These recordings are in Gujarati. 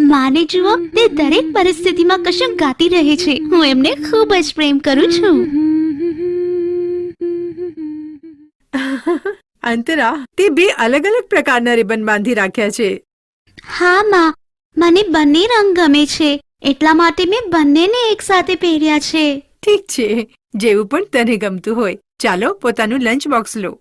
માને જુઓ, તે દરેક પરિસ્થિતિમાં કશું ગાતી રહે છે. હું એમને ખૂબ જ પ્રેમ કરું છું. અંતરા, તે બે અલગ અલગ પ્રકારના રિબન બાંધી રાખ્યા છે. હા માં, મને બંને રંગ ગમે છે, એટલા માટે મેં બંનેને એકસાથે પહેર્યા છે. ઠીક છે, જેવું પણ તને ગમતું હોય. ચાલો પોતાનું લંચ બોક્સ લો.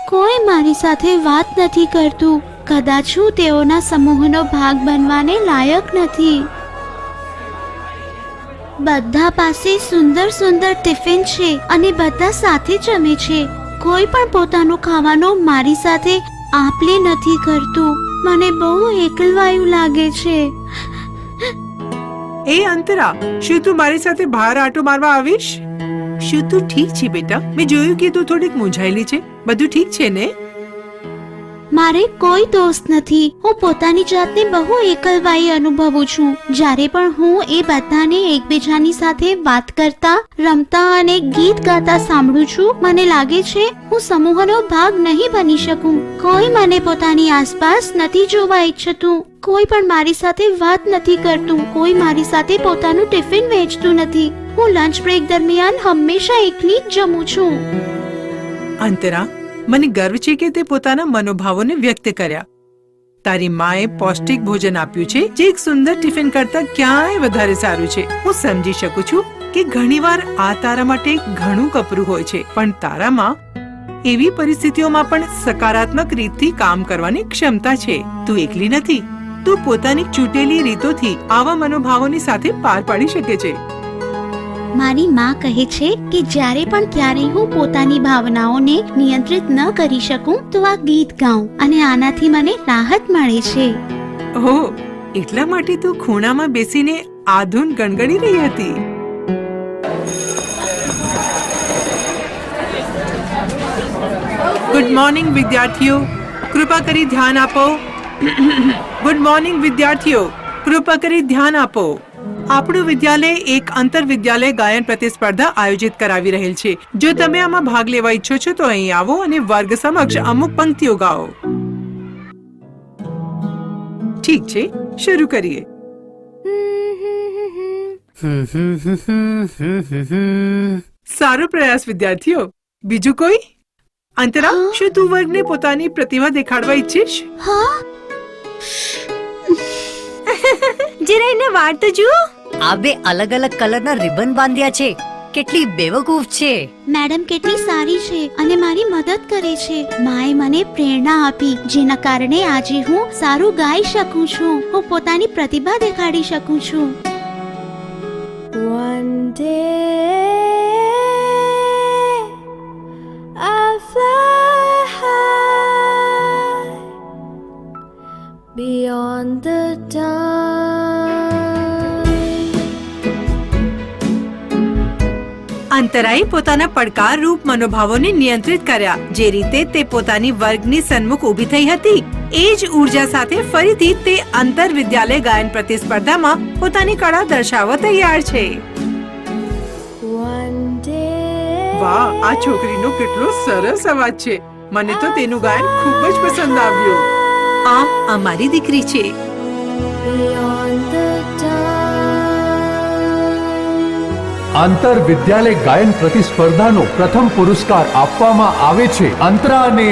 કોઈ મારી સાથે વાત નથી કરતું. કદાચ હું તેઓના સમૂહનો ભાગ બનવાને લાયક નથી. બધા પાસે સુંદર સુંદર ટિફિન છે અને બધા સાથે જમે છે. કોઈ પણ પોતાનું ખાવાનું મારી સાથે આપલે નથી કરતું. મને બહુ એકલવાયું લાગે છે. એ અંતરા, શું તું મારી સાથે બહાર આંટો મારવા આવીશ? શું તું ઠીક છે બેટા? મેં જોયું કે તું થોડીક મૂંઝાયેલી છે. બધું ઠીક છે ને? મારે કોઈ દોસ્ત નથી. હું પોતાની જાતને બહુ એકલવાઈ અનુભવું છું. જ્યારે પણ હું એ બધાને એકબીજાની સાથે વાત કરતા, રમતા અને ગીત ગાતા સાંભળું છું, મને લાગે છે હું સમૂહનો ભાગ નહીં બની શકું. કોઈ મને પોતાની આસપાસ નથી જોવા ઈચ્છતું. કોઈ પણ મારી સાથે વાત નથી કરતું. કોઈ મારી સાથે પોતાનું ટિફિન વહેંચતું નથી. હું લંચ બ્રેક દરમિયાન હંમેશા એકલી જ જમું છું. અંતરા, મને ગર્વ છે કે તે પોતાના મનોભાવોને વ્યક્ત કર્યા. તારી માએ પૌષ્ટિક ભોજન આપ્યું છે, જે એક સુંદર ટિફિન કરતા ક્યાંય વધારે સારું છે. હું સમજી શકું છું કે ઘણીવાર આ તારા માટે ઘણું કપરું હોય છે, પણ તારામાં એવી પરિસ્થિતિઓમાં પણ સકારાત્મક રીતથી કામ કરવાની ક્ષમતા છે. તું એકલી નથી. તું પોતાની ચૂંટેલી રીતોથી આવા મનોભાવોની સાથે પાર પાડી શકે છે. મારી માં કહે છે કે જ્યારે પણ ક્યારેય હું પોતાની ભાવનાઓને નિયંત્રિત ન કરી શકું તો આ ગીત ગાઉં અને આનાથી મને રાહત મળે છે. ઓહ, એટલા માટે તું ખૂણામાં બેસીને આ ધૂન ગણગણી રહી હતી. ગુડ મોર્નિંગ વિદ્યાર્થીઓ, કૃપા કરી ધ્યાન આપો. ગુડ મોર્નિંગ વિદ્યાર્થીઓ, કૃપા કરી ધ્યાન આપો. આપણું વિદ્યાલય એક આંતર વિદ્યાલય ગાયન પ્રતિસ્પર્ધા આયોજિત કરાવી રહેલ છે. જો તમે આમાં ભાગ લેવા ઈચ્છો છો તો અહીં આવો અને વર્ગ સમક્ષ અમુક પંક્તિઓ ગાઓ. ઠીક છે, શરૂ કરીએ. સારો પ્રયાસ વિદ્યાર્થીઓ. બીજું કોઈ? અંતરા, શું તું વર્ગને પોતાની પ્રતિભા દેખાડવા ઈચ્છીશ? હા, જરા એને વાળ તો જુઓ. આ બે અલગ અલગ કલરના રિબન બાંધ્યા છે. કેટલી બેવકૂફ છે. મેડમ કેટલી સારી છે અને મારી મદદ કરે છે. માએ મને પ્રેરણા આપી, જેના કારણે આજે હું સારું ગાઈ શકું છું. હું પોતાની પ્રતિભા દેખાડી શકું છું. One day I'll fly high beyond the time. અંતરાએ પોતાના પડકાર રૂપ મનોભાવોને નિયંત્રિત કર્યા. જે રીતે તે પોતાની વર્ગની સન્મુખ ઊભી થઈ હતી, એ જ ઉર્જા સાથે ફરીથી તે આંતર વિદ્યાલય ગાયન પ્રતિસ્પર્ધામાં પોતાની કળા દર્શાવવા તૈયાર છે. One day વાહ, આ છોકરીનો કેટલો સરસ અવાજ છે. મને તો તેનું ગાયન ખૂબ જ પસંદ આવ્યું. આ અમારી દીકરી છે. beyond the time. આંતર વિદ્યાલય ગાયન પ્રતિસ્પર્ધાનો પ્રથમ પુરસ્કાર આપવામાં આવે છે અંતરાને.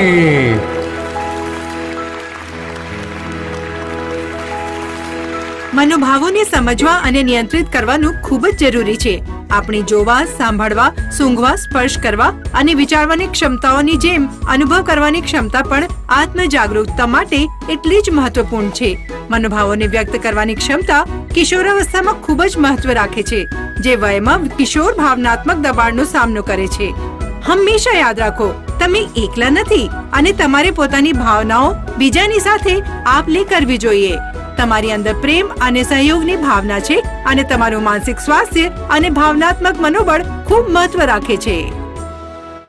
મનોભાવોને સમજવા અને નિયંત્રિત કરવાનું ખૂબ જ જરૂરી છે. આપણે જોવા, સાંભળવા, સૂંઘવા, સ્પર્શ કરવા અને વિચારવાની ક્ષમતાઓની જેમ અનુભવ કરવાની ક્ષમતા પણ આત્મ જાગૃતતા માટે એટલી જ મહત્વપૂર્ણ છે. મનોભાવોને વ્યક્ત કરવાની ક્ષમતા કિશોરાવસ્થામાં ખૂબ જ મહત્વ રાખે છે, જે વયમાં કિશોર ભાવનાત્મક દબાણનો સામનો કરે છે. હંમેશા યાદ રાખો, તમે એકલા નથી અને તમારે પોતાની ભાવનાઓ બીજાની સાથે આપ-લે કરવી જોઈએ. તમારી અંદર પ્રેમ અને સહયોગની ભાવના છે અને તમારું માનસિક સ્વાસ્થ્ય અને ભાવનાત્મક મનોબળ ખૂબ મહત્વ રાખે છે.